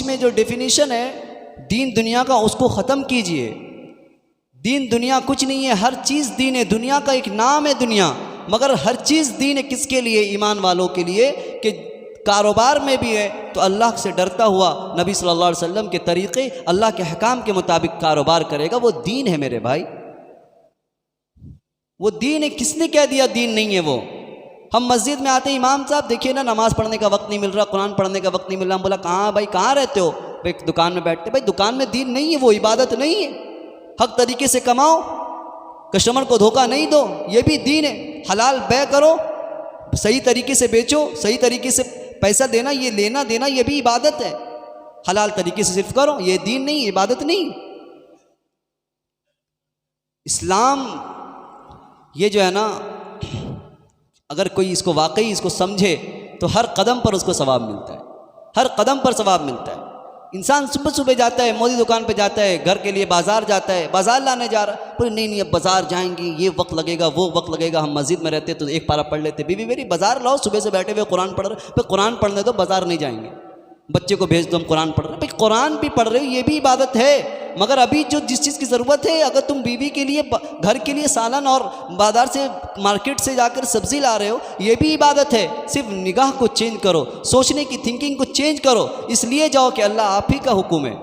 में जो डेफिनेशन है दीन दुनिया का, उसको ख़त्म कीजिए। दीन दुनिया कुछ नहीं है, हर चीज़ दीन है। दुनिया का एक नाम है दुनिया, मगर हर चीज़ दीन है। किसके लिए? ईमान वालों के लिए। कि कारोबार में भी है तो अल्लाह से डरता हुआ नबी सल्लल्लाहु अलैहि वसल्लम के तरीक़े, अल्लाह के हकाम के मुताबिक कारोबार करेगा, वो दीन है मेरे भाई, वो दीन है। किसने कह दिया दीन नहीं है वो? हम मस्जिद में आते हैं, इमाम साहब देखिए ना, नमाज़ पढ़ने का वक्त नहीं मिल रहा, कुरान पढ़ने का वक्त नहीं मिल रहा। हम बोला कहाँ भाई, कहाँ रहते हो? भाई दुकान में बैठते। भाई दुकान में दीन नहीं है, वो इबादत नहीं है। हक तरीके से कमाओ, कस्टमर को धोखा नहीं दो, ये भी दीन है। हलाल बै करो, सही तरीके से बेचो, सही तरीके से पैसा देना, ये लेना देना, ये भी इबादत है। हलाल तरीके से सिर्फ करो, ये दीन नहीं, इबादत नहीं। इस्लाम ये जो है ना, अगर कोई इसको वाकई इसको समझे तो हर कदम पर उसको सवाब मिलता है, हर कदम पर सवाब मिलता है। इंसान सुबह सुबह जाता है, मोदी दुकान पे जाता है, घर के लिए बाज़ार जाता है, बाज़ार लाने जा रहा है, पर नहीं अब बाज़ार जाएंगे, ये वक्त लगेगा, वो वक्त लगेगा। हम मस्जिद में रहते तो एक पारा पढ़ लेते, बीवी मेरी बाज़ार लाओ, सुबह से बैठे हुए कुरान पढ़ रहे, फिर कुरान पढ़ने दो, बाज़ार नहीं जाएंगे। बच्चे को भेज दो, हम कुरान पढ़ रहे। भाई कुरान भी पढ़ रहे हो, ये भी इबादत है। मगर अभी जो जिस चीज़ की ज़रूरत है, अगर तुम बीवी के लिए घर के लिए सालन और बाज़ार से मार्केट से जाकर सब्ज़ी ला रहे हो, ये भी इबादत है। सिर्फ निगाह को चेंज करो, सोचने की थिंकिंग को चेंज करो, इसलिए जाओ कि अल्लाह आप ही का हुक्म है।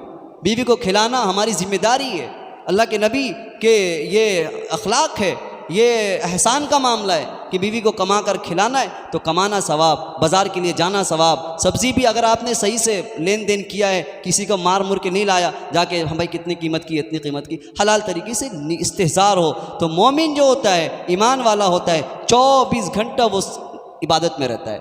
बीवी को खिलाना हमारी ज़िम्मेदारी है, अल्लाह के नबी के ये अखलाक है, ये एहसान का मामला है कि बीवी को कमा कर खिलाना है तो कमाना सवाब, बाज़ार के लिए जाना सवाब। सब्ज़ी भी अगर आपने सही से लेन देन किया है, किसी को मार मुर के नहीं लाया जाके हम भाई कितनी कीमत की, इतनी कीमत की, हलाल तरीके से इस्तेहज़ार हो, तो मोमिन जो होता है, ईमान वाला होता है, 24 घंटा वो इबादत में रहता है।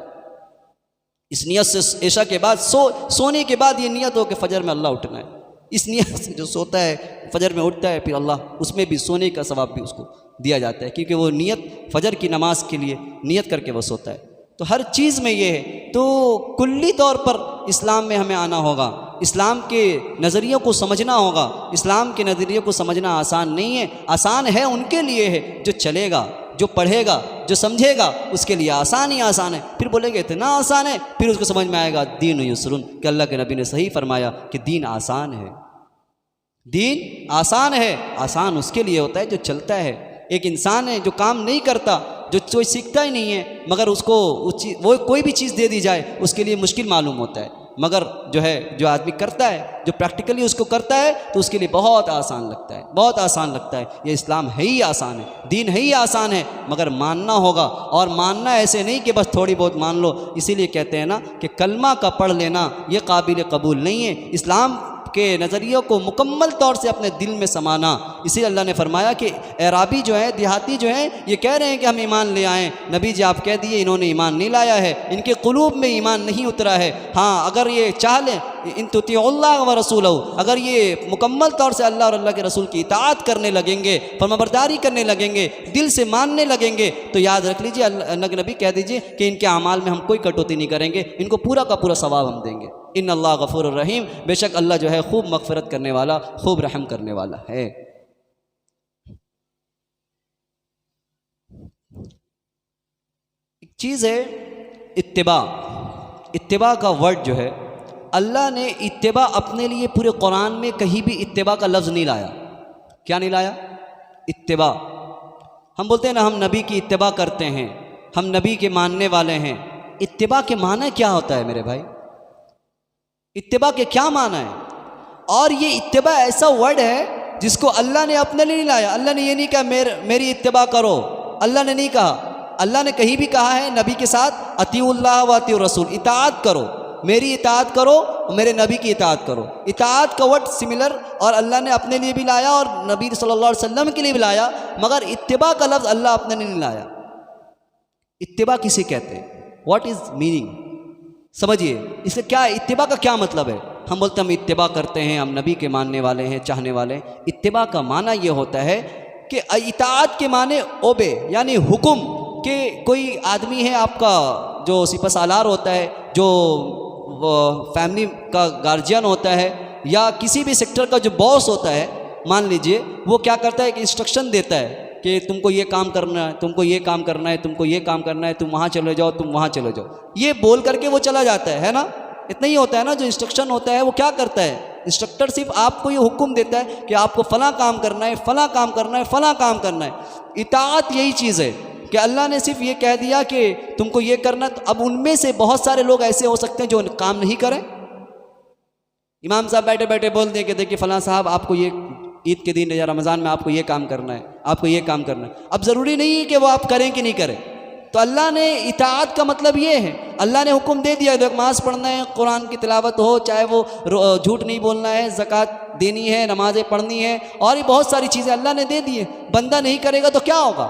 इस नियत से ऐशा के बाद सोने के बाद ये नियत हो कि फ़जर में अल्लाह उठना है, इस नियत से जो सोता है फ़जर में उठता है, फिर अल्लाह उसमें भी सोने का सवाब भी उसको दिया जाता है, क्योंकि वो नियत फ़जर की नमाज के लिए नियत करके वो सोता है। तो हर चीज़ में ये है। तो कुल्ली तौर पर इस्लाम में हमें आना होगा, इस्लाम के नज़रियों को समझना होगा। इस्लाम के नज़रिए को समझना आसान नहीं है, आसान है उनके लिए है जो चलेगा, जो पढ़ेगा, जो समझेगा, उसके लिए आसान ही आसान है। फिर बोलेंगे इतना आसान है, फिर उसको समझ में आएगा दीन युस्रुन, कि अल्लाह के नबी ने सही फरमाया कि दीन आसान है, दीन आसान है। आसान उसके लिए होता है जो चलता है। एक इंसान है जो काम नहीं करता, जो कोई सीखता ही नहीं है, मगर उसको वो कोई भी चीज़ दे दी जाए उसके लिए मुश्किल मालूम होता है, मगर जो है जो आदमी करता है, जो प्रैक्टिकली उसको करता है, तो उसके लिए बहुत आसान लगता है, बहुत आसान लगता है। ये इस्लाम है ही आसान है, दीन है ही आसान है, मगर मानना होगा। और मानना ऐसे नहीं कि बस थोड़ी बहुत मान लो। इसीलिए कहते हैं ना कि कलमा का पढ़ लेना ये काबिल कबूल नहीं है। इस्लाम के नज़रियों को मुकम्मल तौर से अपने दिल में समाना। इसी अल्लाह ने फरमाया कि एराबी जो है, देहाती जो है, ये कह रहे हैं कि हम ईमान ले आएँ। नबी जी आप कह दिए इन्होंने ईमान नहीं लाया है, इनके कुलूब में ईमान नहीं उतरा है। हाँ, अगर ये चाह लें इन तुतिउल्लाह व रसूलहू, अगर ये मुकम्मल तौर से अल्लाह और अल्लाह के रसूल की इताअत करने लगेंगे, फरमाबरदारी करने लगेंगे, दिल से मानने लगेंगे, तो याद रख लीजिए, अल्लाह के नबी कह दीजिए कि इनके अमाल में हम कोई कटौती नहीं करेंगे, इनको पूरा का पूरा सवाब हम देंगे। इन अल्लाह गफूर रहीम, बेशक अल्लाह जो है खूब मगफिरत करने वाला, खूब रहम करने वाला है। एक चीज़ है इत्तिबा। इत्तिबा का वर्ड जो है, अल्लाह ने इत्तिबा अपने लिए पूरे कुरान में कहीं भी इत्तिबा का लफ्ज़ नहीं लाया। क्या नहीं लाया? इत्तिबा। हम बोलते हैं ना हम नबी की इत्तिबा करते हैं, हम नबी के मानने वाले हैं। इत्तिबा के माने क्या होता है मेरे भाई? इत्तिबा के क्या माना है? और ये इत्तिबा ऐसा वर्ड है जिसको अल्लाह ने अपने लिए नहीं लाया। अल्लाह ने ये नहीं कहा मेरी इत्तिबा करो, अल्लाह ने नहीं कहा। अल्लाह ने कहीं भी कहा है नबी के साथ अतीउल्लाह व अतीउर रसूल, इताअत करो, मेरी इताअत करो, मेरे नबी की इताअत करो। इताअत का वर्ड सिमिलर और अल्लाह ने अपने लिए भी लाया और नबी सल्लल्लाहु अलैहि वसल्लम के लिए भी लाया, मगर इत्तिबा का लफ्ज़ अल्लाह अपने लिए नहीं लाया। इत्तिबा किसे कहते हैं? What is meaning? समझिए इससे क्या, इत्तिबा का क्या मतलब है? हम बोलते हैं हम इत्तिबा करते हैं, हम नबी के मानने वाले हैं, चाहने वाले हैं। इत्तिबा का माना ये होता है कि इताअत के माने ओबे, यानी हुक्म के। कोई आदमी है आपका जो सिपहसालार होता है, जो फैमिली का गार्जियन होता है, या किसी भी सेक्टर का जो बॉस होता है, मान लीजिए वो क्या करता है कि इंस्ट्रक्शन देता है कि तुमको ये काम करना है, तुमको ये काम करना है, तुमको ये काम करना है, तुम वहाँ चले जाओ, तुम वहाँ चले जाओ, ये बोल करके वो चला जाता है ना। इतना ही होता है ना, जो इंस्ट्रक्शन होता है वो क्या करता है, इंस्ट्रक्टर सिर्फ आपको ये हुक्म देता है कि आपको फ़लाँ काम करना है, फ़लाँ काम करना है, फ़लाँ काम करना है। इताअत यही चीज़ है कि अल्लाह ने सिर्फ ये कह दिया कि तुमको ये करना, तो अब उनमें से बहुत सारे लोग ऐसे हो सकते हैं जो काम नहीं करें। इमाम साहब बैठे बैठे बोल दें कि देखिए फ़लाँ साहब आपको ये ईद के दिन या रमज़ान में आपको ये काम करना है, आपको ये काम करना है। अब ज़रूरी नहीं है कि वो आप करें कि नहीं करें। तो अल्लाह ने इताअत का मतलब ये है, अल्लाह ने हुक्म दे दिया, नमाज़ पढ़ना है, कुरान की तिलावत हो, चाहे वो झूठ नहीं बोलना है, ज़कात देनी है, नमाज़ें पढ़नी है, और ये बहुत सारी चीज़ें अल्लाह ने दे दी है। बंदा नहीं करेगा तो क्या होगा।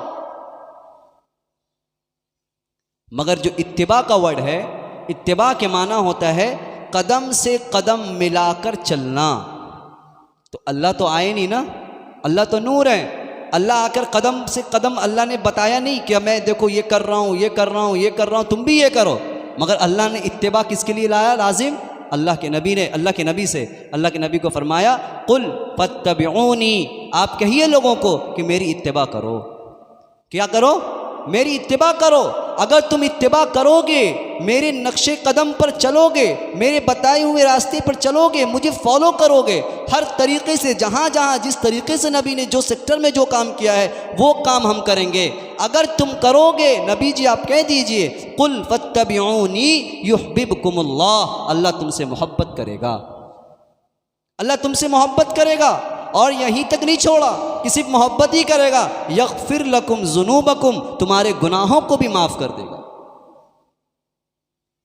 मगर जो इत्तिबा का वर्ड है, इत्तिबा के माना होता है कदम से कदम मिलाकर चलना। तो अल्लाह तो आए नहीं ना, अल्लाह तो नूर है। अल्लाह आकर कदम से कदम, अल्लाह ने बताया नहीं कि मैं देखो ये कर रहा हूँ, ये कर रहा हूँ, ये कर रहा हूँ, तुम भी ये करो। मगर अल्लाह ने इत्तिबा किसके लिए लाया लाजिम, अल्लाह के नबी ने, अल्लाह के नबी से, अल्लाह के नबी को फरमाया कुल फत्तबिऊनी, आप कहिए लोगों को कि मेरी इत्तिबा करो। क्या करो, मेरी इत्तिबा करो। अगर तुम इत्तिबा करोगे, मेरे नक्शे कदम पर चलोगे, मेरे बताए हुए रास्ते पर चलोगे, मुझे फॉलो करोगे हर तरीके से, जहाँ जहाँ जिस तरीके से नबी ने जो सेक्टर में जो काम किया है वो काम हम करेंगे। अगर तुम करोगे, नबी जी आप कह दीजिए कुल फत्तबिऊनी युहब्बिबकुमुल्लाह, अल्लाह तुमसे मोहब्बत करेगा, अल्लाह तुमसे मोहब्बत करेगा। और यहीं तक नहीं छोड़ा कि सिर्फ मोहब्बत ही करेगा, यग़फ़िर लकुम ज़ुनूबकुम, तुम्हारे गुनाहों को भी माफ़ कर देगा।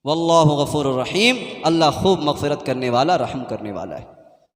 वल्लाहु गफ़ूरुर रहीम, अल्लाह खूब मग़फ़िरत करने वाला, रहम करने वाला है।